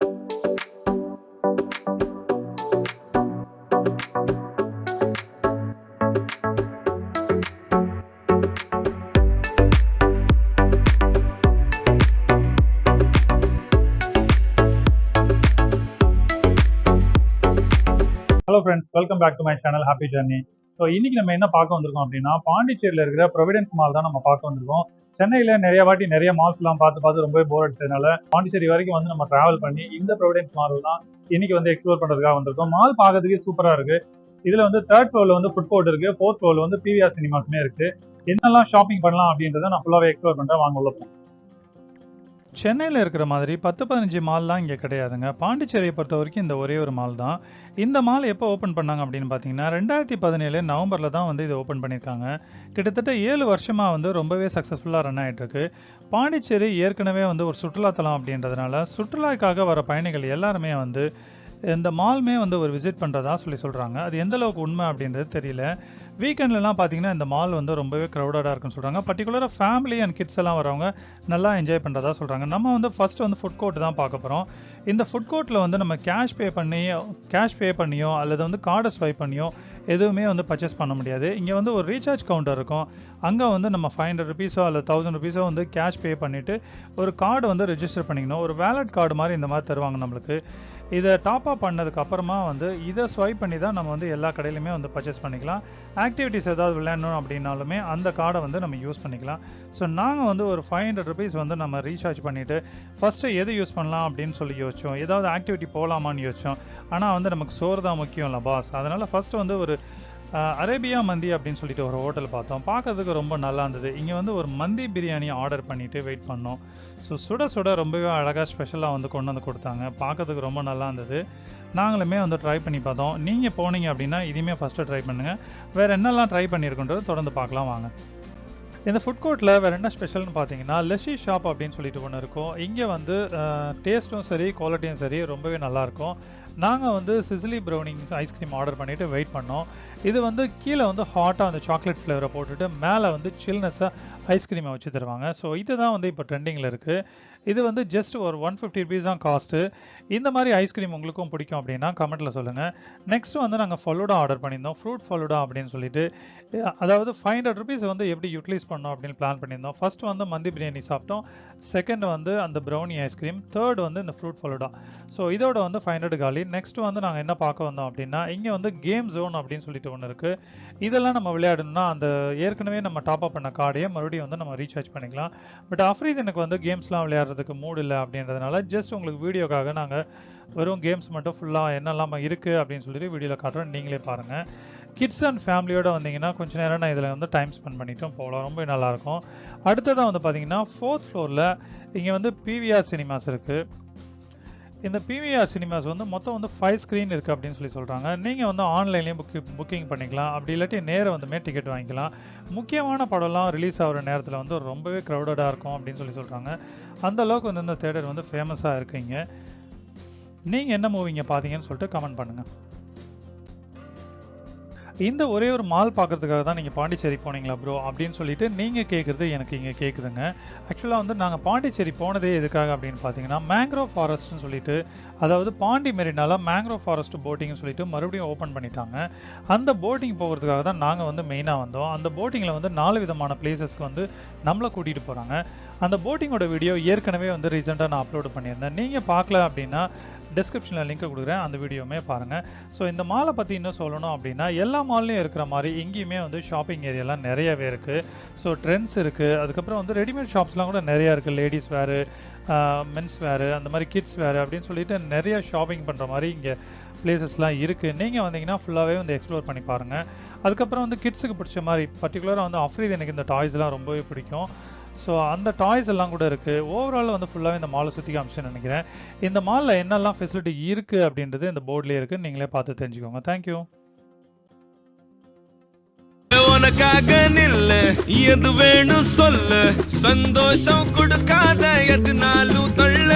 Hello friends, welcome back to my channel happy journey. So இன்னைக்கு நம்ம என்ன பார்க்க வந்திருக்கோம் அப்படின்னா, பாண்டிச்சேரியில் இருக்கிற ப்ரொவிடன்ஸ் மால் தான் நம்ம பார்க்க வந்திருக்கோம். சென்னையில் நிறைய வாட்டி நிறைய மால்ஸ்லாம் பார்த்து ரொம்பவே போர் அடிச்சதுனால பாண்டிச்சேரி வரைக்கும் வந்து நம்ம டிராவல் பண்ணி இந்த ப்ரொவிடன்ஸ் மால் தான் இன்னைக்கு வந்து எக்ஸ்ப்ளோர் பண்ணுறதுக்காக வந்திருக்கோம். மால் பார்க்கறதுக்கு சூப்பராக இருக்கு. இதில் வந்து 3rd ஃப்ளோரில் வந்து ஃபுட் கோர்ட் இருக்கு, 4th ஃப்ளோரில் வந்து பிவிஆர் சினிமாஸ்மே இருக்கு. என்னெல்லாம் ஷாப்பிங் பண்ணலாம் அப்படின்றத நான் ஃபுல்லாகவே எக்ஸ்ப்ளோர் பண்ணுறேன். வாங்க உள்ள போகலாம். சென்னையில் இருக்கிற மாதிரி 10-15 மால்லாம் இங்கே கிடையாதுங்க. பாண்டிச்சேரியை பொறுத்த வரைக்கும் இந்த ஒரே ஒரு மால் தான். இந்த மால் எப்போ ஓப்பன் பண்ணாங்க அப்படின்னு பார்த்தீங்கன்னா 2017 நவம்பரில் தான் வந்து இதை ஓப்பன் பண்ணியிருக்காங்க. கிட்டத்தட்ட 7 வருஷமாக வந்து ரொம்பவே சக்ஸஸ்ஃபுல்லாக ரன் ஆகிட்டுருக்கு. பாண்டிச்சேரி ஏற்கனவே வந்து ஒரு சுற்றுலாத்தலம் அப்படின்றதுனால சுற்றுலாக்காக வர பயணிகள் எல்லாருமே வந்து இந்த மால்மே வந்து ஒரு விசிட் பண்ணுறதா சொல்கிறாங்க. அது எந்த அளவுக்கு உண்மை அப்படின்றது தெரியல. வீக்கெண்ட்லலாம் பார்த்தீங்கன்னா இந்த மால் வந்து ரொம்பவே க்ரௌடடாக இருக்குன்னு சொல்கிறாங்க. பர்டிகுலராக ஃபேமிலி அண்ட் கிட்ஸ் எல்லாம் வரவங்க நல்லா என்ஜாய் பண்ணுறதா சொல்கிறாங்க. நம்ம வந்து ஃபஸ்ட்டு வந்து ஃபுட் கோர்ட் தான் பார்க்க போகிறோம். இந்த ஃபுட் கோர்ட்டில் வந்து நம்ம கேஷ் பே பண்ணியோ அல்லது வந்து கார்டை ஸ்வைப் பண்ணியோ எதுவுமே வந்து பர்ச்சேஸ் பண்ண முடியாது. இங்கே வந்து ஒரு ரீசார்ஜ் கவுண்டர் இருக்கும். அங்கே வந்து நம்ம 500 ருபீஸோ அல்லது 1000 ருபீஸோ வந்து கேஷ் பே பண்ணிவிட்டு ஒரு கார்டு வந்து ரெஜிஸ்டர் பண்ணிக்கணும். ஒரு வேலட் கார்டு மாதிரி இந்த மாதிரி தருவாங்க நம்மளுக்கு. இதை டாப் அப் பண்ணதுக்கு அப்புறமா வந்து இதை ஸ்வைப் பண்ணி தான் நம்ம வந்து எல்லா கடையிலுமே வந்து பர்ச்சேஸ் பண்ணிக்கலாம். ஆக்டிவிட்டீஸ் ஏதாவது விளையாடணும் அப்படின்னாலுமே அந்த கார்டை வந்து நம்ம யூஸ் பண்ணிக்கலாம். ஸோ நாங்கள் வந்து ஒரு 500 ருபீஸ் வந்து நம்ம ரீசார்ஜ் பண்ணிவிட்டு ஃபஸ்ட்டு எது யூஸ் பண்ணலாம் அப்படின்னு சொல்லி யோசித்தோம். ஏதாவது ஆக்டிவிட்டி போகலாமான்னு யோசித்தோம். ஆனால் வந்து நமக்கு சோறு தான் முக்கியம் இல்லை பாஸ். அதனால் ஃபஸ்ட்டு வந்து ஒரு அரேபியா மந்தி அப்படின்னு சொல்லிட்டு ஒரு ஹோட்டல் பார்த்தோம். பார்க்கறதுக்கு ரொம்ப நல்லா இருந்தது. இங்கே வந்து ஒரு மந்தி பிரியாணி ஆர்டர் பண்ணிவிட்டு வெயிட் பண்ணோம். ஸோ சுட ரொம்பவே அழகாக ஸ்பெஷலாக வந்து கொண்டு வந்து கொடுத்தாங்க. பார்க்கறதுக்கு ரொம்ப நல்லா இருந்தது. நாங்களுமே வந்து ட்ரை பண்ணி பார்த்தோம். நீங்கள் போனீங்க அப்படின்னா இதையுமே ஃபஸ்ட்டு ட்ரை பண்ணுங்கள். வேறு என்னெல்லாம் ட்ரை பண்ணியிருக்குன்றது தொடர்ந்து பார்க்கலாம் வாங்க. இந்த ஃபுட் கோர்ட்டில் வேறு என்ன ஸ்பெஷல்னு பார்த்தீங்கன்னா லெஷி ஷாப் அப்படின்னு சொல்லிட்டு ஒன்று இருக்கும். இங்கே வந்து டேஸ்ட்டும் சரி குவாலிட்டியும் சரி ரொம்பவே நல்லாயிருக்கும். நாங்கள் வந்து சிசிலி ப்ரௌனிங்ஸ் ஐஸ்கிரீம் ஆர்டர் பண்ணிவிட்டு வெயிட் பண்ணோம். இது வந்து கீழே வந்து ஹாட்டாக அந்த சாக்லேட் ஃப்ளேவரை போட்டுட்டு மேலே வந்து சில்னஸாக ஐஸ்கிரீமை வச்சு தருவாங்க. ஸோ இதுதான் வந்து இப்போ ட்ரெண்டிங்கில் இருக்குது. இது வந்து ஜஸ்ட் ஒரு 150 ருபீஸ் தான் காஸ்ட்டு. இந்த மாதிரி ஐஸ்கிரீம் உங்களுக்கும் பிடிக்கும் அப்படின்னா கமெண்ட்டில் சொல்லுங்கள். நெக்ஸ்ட்டு வந்து நாங்கள் ஃபலூடா ஆர்டர் பண்ணியிருந்தோம். ஃப்ரூட் ஃபலூடா அப்படின்னு சொல்லிட்டு, அதாவது 500 ருபீஸ் வந்து எப்படி யூட்டிலைஸ் பண்ணோம் அப்படின்னு பிளான் பண்ணியிருந்தோம். ஃபஸ்ட்டு வந்து மந்தி பிரியாணி சாப்பிட்டோம். செகண்ட் வந்து அந்த ப்ரௌனி ஐஸ்கிரீம். தேர்ட் வந்து இந்த ஃப்ரூட் ஃபலூடா. ஸோ இதோட வந்து 500 காலி. நெக்ஸ்ட் வந்து நாங்கள் என்ன பார்க்க வந்தோம் அப்படின்னா, இங்கே வந்து கேம் ஜோன் அப்படின்னு சொல்லிட்டு ஒன்று இருக்குது. இதெல்லாம் நம்ம விளையாடணும்னா அந்த ஏற்கனவே நம்ம டாப் அப் பண்ண கார்டையே மறுபடியும் வந்து நம்ம ரீசார்ஜ் பண்ணிக்கலாம். பட் அஃப்ரீத் எனக்கு வந்து கேம்ஸ்லாம் விளையாடுறதுக்கு மூட் இல்லை அப்படின்றதுனால ஜஸ்ட் உங்களுக்கு வீடியோக்காக நாங்கள் வெறும் கேம்ஸ் மட்டும் ஃபுல்லாக என்னெல்லாம் இருக்குது அப்படின்னு சொல்லிட்டு வீடியோவில் காட்டுறோம். நீங்களே பாருங்கள். கிட்ஸ் அண்ட் ஃபேமிலியோடு வந்தீங்கன்னா கொஞ்சம் நேரம் நான் இதில் வந்து டைம் ஸ்பெண்ட் பண்ணிட்டும் போகலாம். ரொம்ப நல்லாயிருக்கும். அடுத்ததாக வந்து பார்த்தீங்கன்னா 4th ஃப்ளோரில் இங்கே வந்து பிவிஆர் சினிமாஸ் இருக்குது. இந்த பிவிஆர் சினிமாஸ் வந்து மொத்தம் வந்து 5 ஸ்க்ரீன் இருக்குது அப்படின்னு சொல்கிறாங்க. நீங்கள் வந்து ஆன்லைன்லேயும் புக்கிங் பண்ணிக்கலாம். அப்படி இல்லாட்டி நேரம் வந்துமே டிக்கெட் வாங்கிக்கலாம். முக்கியமான படம்லாம் ரிலீஸ் ஆகிற நேரத்தில் வந்து ரொம்பவே க்ரௌடடாக இருக்கும் அப்படின்னு சொல்கிறாங்க. அந்த அளவுக்கு வந்து இந்த தேட்டர் வந்து ஃபேமஸாக இருக்குங்க. நீங்கள் என்ன மூவிங்க பார்த்தீங்கன்னு சொல்லிட்டு கமெண்ட் பண்ணுங்கள். இந்த ஒரே ஒரு மால் பார்க்கறதுக்காக தான் நீங்கள் பாண்டிச்சேரி போனீங்களா ப்ரோ அப்படின்னு சொல்லிட்டு நீங்கள் கேட்குறது எனக்கு இங்கே கேட்குதுங்க. ஆக்சுவலாக வந்து நாங்கள் பாண்டிச்சேரி போனதே எதுக்காக அப்படின்னு பார்த்தீங்கன்னா மேங்க்ரோவ் ஃபாரஸ்ட்னு சொல்லிட்டு, அதாவது பாண்டி மெரினால மேங்க்ரோவ் ஃபாரஸ்ட் போட்டிங்னு சொல்லிட்டு மறுபடியும் ஓப்பன் பண்ணிட்டாங்க. அந்த போட்டிங் போகிறதுக்காக தான் நாங்கள் வந்து மெயினாக வந்தோம். அந்த போட்டிங்கில் வந்து 4 விதமான பிளேசஸ்க்கு வந்து நம்மளை கூட்டிகிட்டு போகிறாங்க. அந்த போட்டிங்கோட வீடியோ ஏற்கனவே வந்து ரீசெண்டாக நான் அப்லோடு பண்ணியிருந்தேன். நீங்கள் பார்க்கல அப்படின்னா டிஸ்கிரிப்ஷனில் லிங்க் கொடுக்குறேன், அந்த வீடியோவுமே பாருங்கள். ஸோ இந்த மாலை பற்றி இன்னும் சொல்லணும் அப்படின்னா எல்லா மால்லையும் இருக்கிற மாதிரி இங்கேயுமே வந்து ஷாப்பிங் ஏரியாலாம் நிறையவே இருக்குது. ஸோ ட்ரெண்ட்ஸ் இருக்குது. அதுக்கப்புறம் வந்து ரெடிமேட் ஷாப்ஸ்லாம் கூட நிறையா இருக்குது. லேடிஸ் வேறு, மென்ஸ் வேறு, அந்த மாதிரி கிட்ஸ் வேறு அப்படின்னு சொல்லிட்டு நிறைய ஷாப்பிங் பண்ணுற மாதிரி இங்கே பிளேசஸ்லாம் இருக்குது. நீங்கள் வந்தீங்கன்னா ஃபுல்லாகவே வந்து எக்ஸ்ப்ளோர் பண்ணி பாருங்கள். அதுக்கப்புறம் வந்து கிட்ஸுக்கு பிடிச்ச மாதிரி பர்டிகுலராக வந்து அஃப்ரீத் எனக்கு இந்த டாய்ஸ்லாம் ரொம்பவே பிடிக்கும். ஸோ அந்த டாய்ஸ் எல்லாம் கூட இருக்குது. ஓவரால் வந்து ஃபுல்லாகவே இந்த மாலை சுற்றி காமிச்சேன்னு நினைக்கிறேன். இந்த மாலில் என்னெல்லாம் ஃபெசிலிட்டி இருக்குது அப்படின்றது இந்த போர்ட்லேயே இருக்குது. நீங்களே பார்த்து தெரிஞ்சுக்கோங்க. தேங்க்யூ. உனக்காக நில்ல எது வேணும் சொல்ல, சந்தோஷம் கொடுக்காத எதுனாலும் தள்ள.